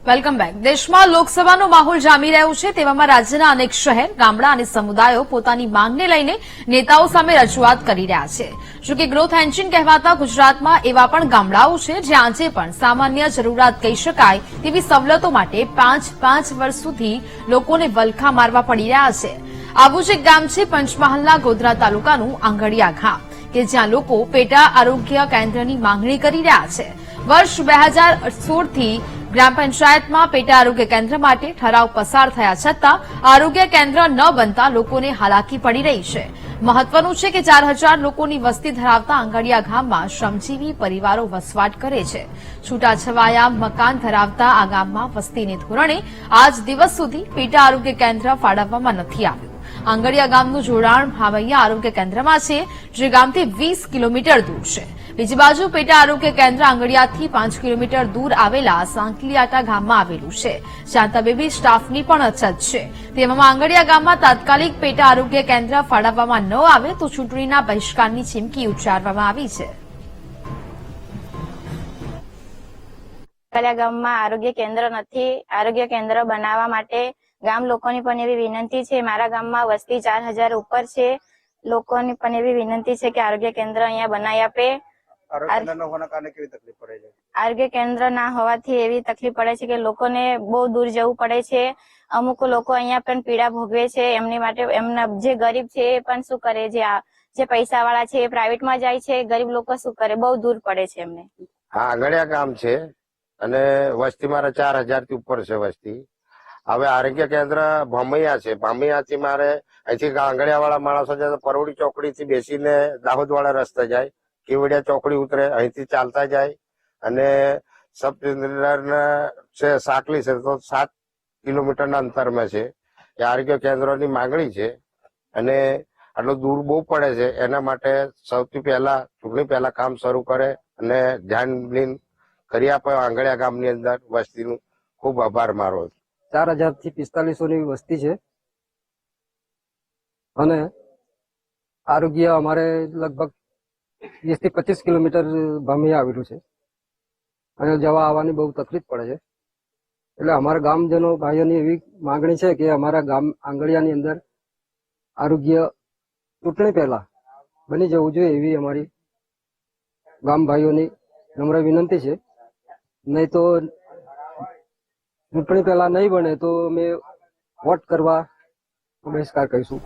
Welcome back. દેશમાં લોકસભાનો માહોલ જામી રહ્યો છે, તેવામાં રાજ્યના અનેક શહેર, ગામડા અને સમુદાયો પોતાની માંગને લઈને નેતાઓ સામે રજૂઆત કરી રહ્યા છે। જોકે ગ્રોથ એન્જિન કહેવાતા ગુજરાતમાં એવા પણ ગામડાઓ છે જ્યાં આજે પણ સામાન્ય જરૂરિયાત કહી શકાય તેવી સવલતો માટે પાંચ વર્ષ સુધી લોકોને વલખા મારવા પડી રહ્યા છે। આવું જ એક ગામ છે પંચમહાલના ગોધરા તાલુકાનું આંગડિયા ગામ, કે જ્યાં લોકો પેટા આરોગ્ય કેન્દ્રની માંગણી કરી રહ્યા છે। વર્ષ 2016થી ગ્રામ પંચાયતમાં પેટા આરોગ્ય કેન્દ્ર માટે ઠરાવ પસાર થયા છતાં આરોગ્ય કેન્દ્ર ન બનતા લોકોને હાલાકી પડી રહી છે। મહત્વનું છે કે 4000 લોકોની વસ્તી ધરાવતા આંગડિયા ગામમાં શ્રમજીવી પરિવારો વસવાટ કરે છે। છૂટાછવાયા મકાન ધરાવતા આ ગામમાં વસ્તીને ધોરણે આજ દિવસ સુધી પેટા આરોગ્ય કેન્દ્ર ફાળવવામાં નથી આવ્યું। આંગડિયા ગામનું જોડાણ ભાવૈયા આરોગ્ય કેન્દ્રમાં છે, જે ગામથી 20 કિલોમીટર દૂર છે। બીજી બાજુ પેટા આરોગ્ય કેન્દ્ર આંગડિયાથી 5 કિલોમીટર દૂર આવેલા સાંકલિયાટા ગામમાં આવેલું છે, જ્યાં તબીબી સ્ટાફની પણ અછત છે। તેવામાં આંગડિયા ગામમાં તાત્કાલિક પેટા આરોગ્ય કેન્દ્ર ફાળવવામાં ન આવે તો ચૂંટણીના બહિષ્કારની ચીમકી ઉચ્ચારવામાં આવી છે। આંગડિયા ગામમાં આરોગ્ય કેન્દ્ર નથી। આરોગ્ય કેન્દ્ર બનાવવા માટે ગામ લોકોની પણ એવી વિનંતી છે। મારા ગામમાં વસ્તી 4000 ઉપર છે। લોકોની પણ એવી વિનંતી છે કે આરોગ્ય કેન્દ્ર અહીંયા બનાવી આપે। આરોગ્ય કેન્દ્ર ના હોવાથી એવી તકલીફ પડે છે કે લોકોને બહુ દૂર જવું પડે છે। અમુક લોકો અહીંયા પણ પીડા ભોગવે છે। એમની માટે એમના જે ગરીબ છે એ પણ શું કરે, જે પૈસા વાળા છે એ પ્રાઇવેટમાં જાય છે, ગરીબ લોકો શું કરે, બહુ દૂર પડે છે એમને। હા, આંગડિયા ગામ છે અને વસ્તી મારે 4000 થી ઉપર છે વસ્તી। હવે આરોગ્ય કેન્દ્ર ભામૈયા છે, ભામૈયાથી મારે અહીંથી આંગડિયા વાળા માણસો જાય તો પરવડી ચોકડી થી બેસીને દાહોદ વાળા રસ્તે જાય, કેવડિયા ચોકડી ઉતરે, અહીંથી ચાલતા જાય અને સબ છે સાકલી છે તો 7 કિલોમીટરના અંતરમાં છે। એ આરોગ્ય કેન્દ્રોની માંગણી છે અને આટલું દૂર બહુ પડે છે। એના માટે સૌથી પહેલા ચૂંટણી પહેલા કામ શરૂ કરે અને ધ્યાન લઈને કરી આપે આંગડિયા ગામની અંદર વસ્તીનું ખૂબ આભાર મારો। 4000 થી 4500 ની વસ્તી છે અને આરોગ્ય અમારે લગભગ 20 થી 25 કિલોમીટર ભામિયા આવેલું છે અને જવા આવવાની બહુ તકલીફ પડે છે। એટલે અમારા ગામજનો ભાઈઓની એવી માંગણી છે કે અમારા ગામ આંગડિયાની અંદર આરોગ્ય ચૂંટણી પહેલા બની જવું જોઈએ એવી અમારી ગામ ભાઈઓની નમ્ર વિનંતી છે। નહીં તો ચૂંટણી પહેલા નહીં બને તો અમે વોટ કરવા બહિષ્કાર કરીશું।